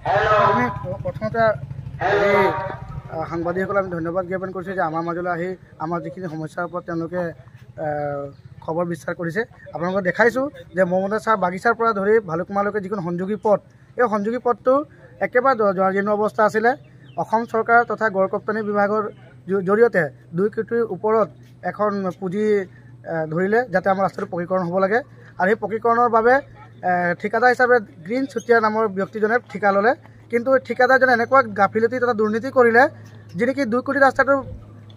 আমি প্ৰথমতে এই সাংবাদিকসকলক আমি ধন্যবাদ জ্ঞাপন কৰিছোঁ যে আমাৰ মাজলৈ আহি আমাৰ যিখিনি সমস্যাৰ ওপৰত তেওঁলোকে খবৰ বিস্তাৰ কৰিছে। আপোনালোকক দেখাইছোঁ যে মমতা চাহ বাগিচাৰ পৰা ধৰি ভালুকমালৈকে যিখন সংযোগী পথ, এই সংযোগী পথটো একেবাৰে জৰাজীৰ্ণ অৱস্থা আছিলে। অসম চৰকাৰ তথা গড় ৰপ্তানি বিভাগৰ জৰিয়তে 2 কোটিৰ ওপৰত এখন পুঁজি ধৰিলে যাতে আমাৰ ৰাস্তাটো পকীকৰণ হ'ব লাগে, আৰু সেই পকীকৰণৰ বাবে ঠিকাদাৰ হিচাপে গ্ৰীণ চুতীয়া নামৰ ব্যক্তিজনে ঠিকা ল'লে। কিন্তু ঠিকাদাৰজনে এনেকুৱা গাফিলতি তথা দুৰ্নীতি কৰিলে যি নেকি 2 কোটি ৰাস্তাটো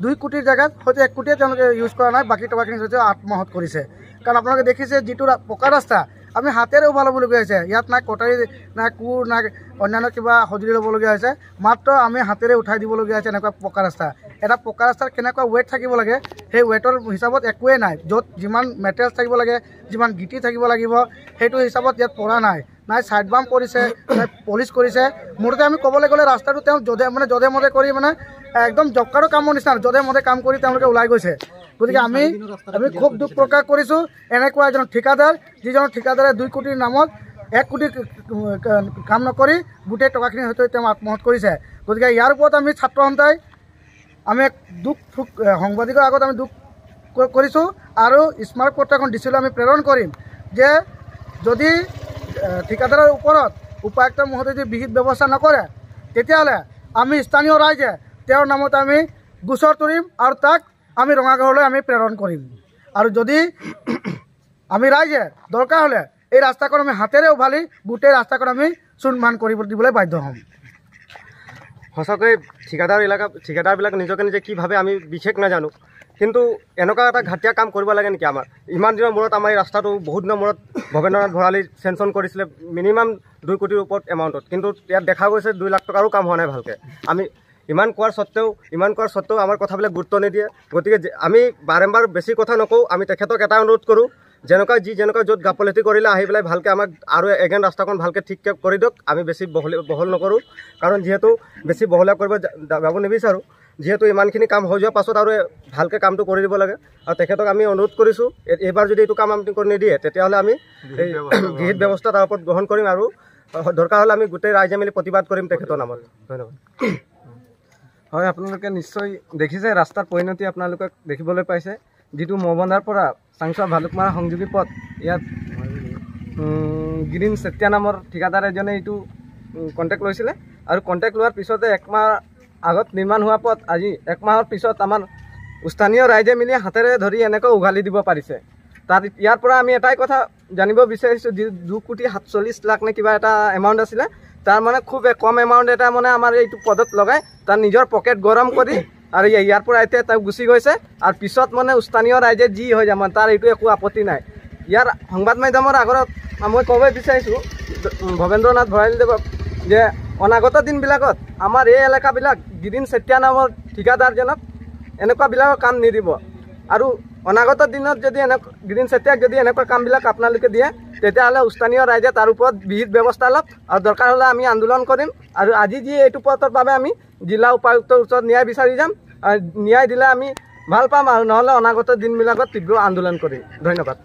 2 কোটিৰ জেগাত হয়তো 1 কোটিয়ে তেওঁলোকে ইউজ কৰা নাই, বাকী টকাখিনি হয়তো আত্মসাৎ কৰিছে। কাৰণ আপোনালোকে দেখিছে যিটো পকা ৰাস্তা আমি হাতেৰে উভা ল'বলগীয়া হৈছে, ইয়াত না কটাৰী না কোৰ না অন্যান্য কিবা সঁজুলি ল'বলগীয়া হৈছে, মাত্ৰ আমি হাতেৰে উঠাই দিবলগীয়া হৈছে। এনেকুৱা পকা ৰাস্তা, এটা পকা ৰাস্তাত কেনেকুৱা ৱেট থাকিব লাগে সেই ৱেটৰ হিচাপত একোৱেই নাই। য'ত যিমান মেটেৰিয়েলছ থাকিব লাগে, যিমান গিটি থাকিব লাগিব, সেইটো হিচাপত ইয়াত পৰা নাই। নাই ছাইড বাম্প কৰিছে, নাই পলিচ কৰিছে। মুঠতে আমি ক'বলৈ গ'লে ৰাস্তাটো তেওঁ যধে মধে কৰি একদম জবকাৰ্ডৰ কামৰ নিচিনা যধে মধে কাম কৰি তেওঁলোকে ওলাই গৈছে। গতিকে আমি খুব দুখ প্ৰকাশ কৰিছোঁ এনেকুৱা এজন ঠিকাদাৰ, যিজন ঠিকাদাৰে 2 কোটিৰ নামত 1 কোটি কাম নকৰি গোটেই টকাখিনি হয়তো তেওঁ আত্মসাৎ কৰিছে। গতিকে ইয়াৰ ওপৰত আমি ছাত্ৰ সন্থাই আমি দুখ সাংবাদিকৰ আগত আমি দুখ কৰিছোঁ, আৰু স্মাৰক পত্ৰ এখন দিছিলোঁ আমি প্ৰেৰণ কৰিম যে যদি ঠিকাদাৰৰ ওপৰত উপায়ুক্ত মহোদয়ে যদি বিহিত ব্যৱস্থা নকৰে তেতিয়াহ'লে আমি স্থানীয় ৰাইজে তেওঁৰ নামত আমি গোচৰ তৰিম আৰু তাক আমি ৰঙাগড়লৈ আমি প্ৰেৰণ কৰিম। আৰু যদি আমি ৰাইজে দৰকাৰ হ'লে এই ৰাস্তাখন আমি হাতেৰে উভালি গোটেই ৰাস্তাখন আমি চূণমান কৰিব দিবলৈ বাধ্য হ'ম। সঁচাকৈ ঠিকাদাৰবিলাক নিজকে নিজে কি ভাবে আমি বিশেষ নাজানো, কিন্তু এনেকুৱা এটা ঘাটিয়া কাম কৰিব লাগে নেকি? আমাৰ ইমান দিনৰ মূৰত আমাৰ এই ৰাস্তাটো বহুত দিনৰ মূৰত ভৱেন্দ্ৰনাথ ভৰালী চেংচন কৰিছিলে মিনিমাম 2 কোটিৰ ওপৰত এমাউণ্টত, কিন্তু ইয়াত দেখা গৈছে 2 লাখ টকাৰো কাম হোৱা নাই ভালকৈ। আমি ইমান কোৱাৰ স্বত্তেও আমাৰ কথাবিলাক গুৰুত্ব নিদিয়ে। গতিকে আমি বাৰম্বাৰ বেছি কথা নকওঁ, আমি তেখেতক এটা অনুৰোধ কৰোঁ, যেনেকুৱা য'ত গাফিলতি কৰিলে আহি পেলাই ভালকৈ আমাক আৰু এগেইন ৰাস্তাখন ভালকৈ ঠিককৈ কৰি দিয়ক। আমি বেছি বহল নকৰোঁ, কাৰণ যিহেতু বেছি বহলীয়া কৰিব যাব নিবিচাৰোঁ। যিহেতু ইমানখিনি কাম হৈ যোৱাৰ পাছত আৰু ভালকৈ কামটো কৰি দিব লাগে, আৰু তেখেতক আমি অনুৰোধ কৰিছোঁ এইবাৰ যদি এইটো কাম আপুনি কৰি নিদিয়ে তেতিয়াহ'লে আমি এই বিহিত ব্যৱস্থা তাৰ ওপৰত গ্ৰহণ কৰিম, আৰু দৰকাৰ হ'লে আমি গোটেই ৰাইজে মিলি প্ৰতিবাদ কৰিম তেখেতৰ নামত। ধন্যবাদ। হয়, আপোনালোকে নিশ্চয় দেখিছে ৰাস্তাৰ পৰিণতি আপোনালোকে দেখিবলৈ পাইছে। যিটো মহবন্ধাৰ পৰা চাংচোৱা ভালুকমাৰা সংযোগী পথ, ইয়াত গ্ৰীণ চেতিয়া নামৰ ঠিকাদাৰ এজনে এইটো কণ্টেক্ট লৈছিলে, আৰু কণ্টেক্ট লোৱাৰ পিছতে 1 মাহ আগত নিৰ্মাণ হোৱা পথ আজি 1 মাহৰ পিছত আমাৰ স্থানীয় ৰাইজে মিলি হাতেৰে ধৰি এনেকৈ উঘালি দিব পাৰিছে। ইয়াৰ পৰা আমি এটাই কথা জানিব বিচাৰিছোঁ, যি 2 কোটি 47 লাখ নে কিবা এটা এমাউণ্ট আছিলে, তাৰ খুব কম এমাউণ্ট এটা আমাৰ এইটো পদত লগাই তাৰ নিজৰ পকেট গৰম কৰি আৰু ইয়াৰ পৰা এতিয়া তেওঁ গুচি গৈছে, আৰু পিছত স্থানীয় ৰাইজে যি হৈ যাব তাৰ এইটো একো আপত্তি নাই। ইয়াৰ সংবাদ মাধ্যমৰ আগত মই ক'ব বিচাৰিছোঁ ভৱেন্দ্ৰনাথ ভৰালীদেৱক যে অনাগত দিনবিলাকত আমাৰ এই এলেকাবিলাক গ্ৰীণ চেতিয়া নামৰ ঠিকাদাৰজনক এনেকুৱাবিলাকৰ কাম নিদিব, আৰু অনাগত দিনত যদি গ্ৰীণ চেতিয়াক যদি এনেকুৱা কামবিলাক আপোনালোকে দিয়ে তেতিয়াহ'লে স্থানীয় ৰাইজে তাৰ ওপৰত বিহিত ব্যৱস্থা লওক, আৰু দৰকাৰ হ'লে আমি আন্দোলন কৰিম। আৰু আজি যি এইটো পথৰ বাবে আমি জিলা উপায়ুক্তৰ ওচৰত ন্যায় বিচাৰি যাম, ন্যায় দিলে আমি ভাল পাম, আৰু নহ'লে অনাগত দিনবিলাকত তীব্ৰ আন্দোলন কৰিম। ধন্যবাদ।